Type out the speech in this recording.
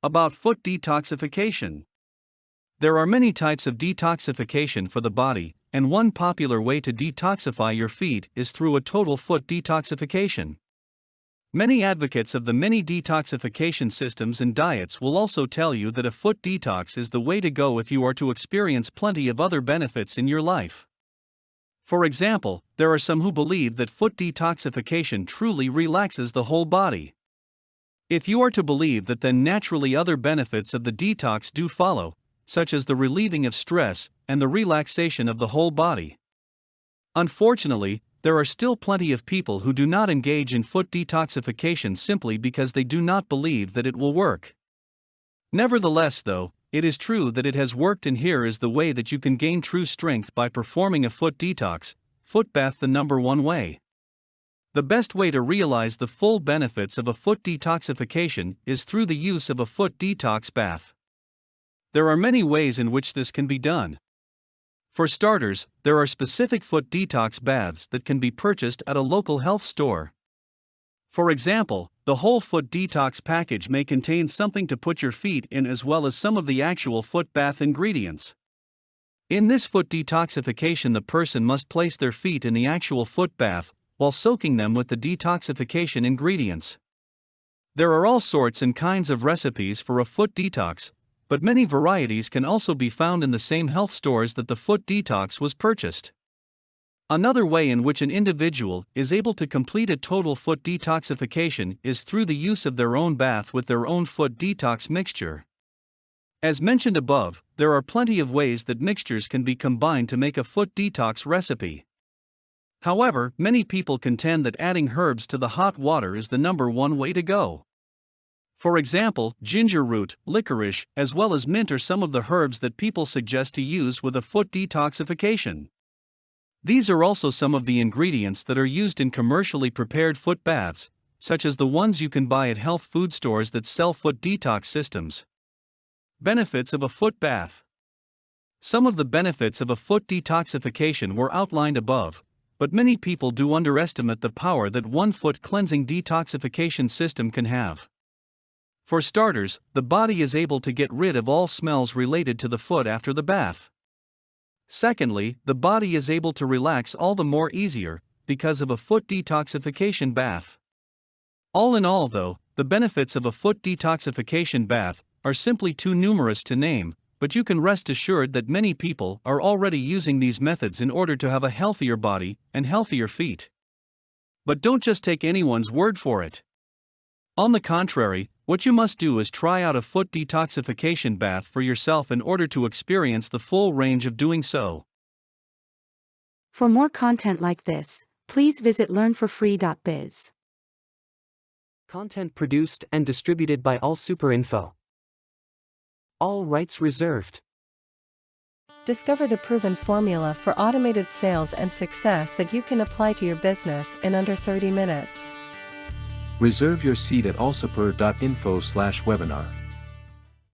About foot detoxification. There are many types of detoxification for the body, and one popular way to detoxify your feet is through a total foot detoxification. Many advocates of the many detoxification systems and diets will also tell you that a foot detox is the way to go if you are to experience plenty of other benefits in your life. For example, there are some who believe that foot detoxification truly relaxes the whole body. If you are to believe that, then naturally other benefits of the detox do follow, such as the relieving of stress and the relaxation of the whole body. Unfortunately, there are still plenty of people who do not engage in foot detoxification simply because they do not believe that it will work. Nevertheless, though, it is true that it has worked, and here is the way that you can gain true strength by performing a foot detox. Foot bath, the number one way. The best way to realize the full benefits of a foot detoxification is through the use of a foot detox bath. There are many ways in which this can be done. For starters, there are specific foot detox baths that can be purchased at a local health store. For example, the whole foot detox package may contain something to put your feet in as well as some of the actual foot bath ingredients. In this foot detoxification, the person must place their feet in the actual foot bath while soaking them with the detoxification ingredients. There are all sorts and kinds of recipes for a foot detox, but many varieties can also be found in the same health stores that the foot detox was purchased. Another way in which an individual is able to complete a total foot detoxification is through the use of their own bath with their own foot detox mixture. As mentioned above, there are plenty of ways that mixtures can be combined to make a foot detox recipe. However, many people contend that adding herbs to the hot water is the number one way to go. For example, ginger root, licorice, as well as mint are some of the herbs that people suggest to use with a foot detoxification. These are also some of the ingredients that are used in commercially prepared foot baths, such as the ones you can buy at health food stores that sell foot detox systems. Benefits of a foot bath. Some of the benefits of a foot detoxification were outlined above, but many people do underestimate the power that one foot cleansing detoxification system can have. For starters, the body is able to get rid of all smells related to the foot after the bath. Secondly, the body is able to relax all the more easier because of a foot detoxification bath. All in all, though, the benefits of a foot detoxification bath are simply too numerous to name, but you can rest assured that many people are already using these methods in order to have a healthier body and healthier feet. But don't just take anyone's word for it. On the contrary, what you must do is try out a foot detoxification bath for yourself in order to experience the full range of doing so. For more content like this, please visit learnforfree.biz. Content produced and distributed by AllSuperInfo. All rights reserved. Discover the proven formula for automated sales and success that you can apply to your business in under 30 minutes. Reserve your seat at allsuper.info/webinar.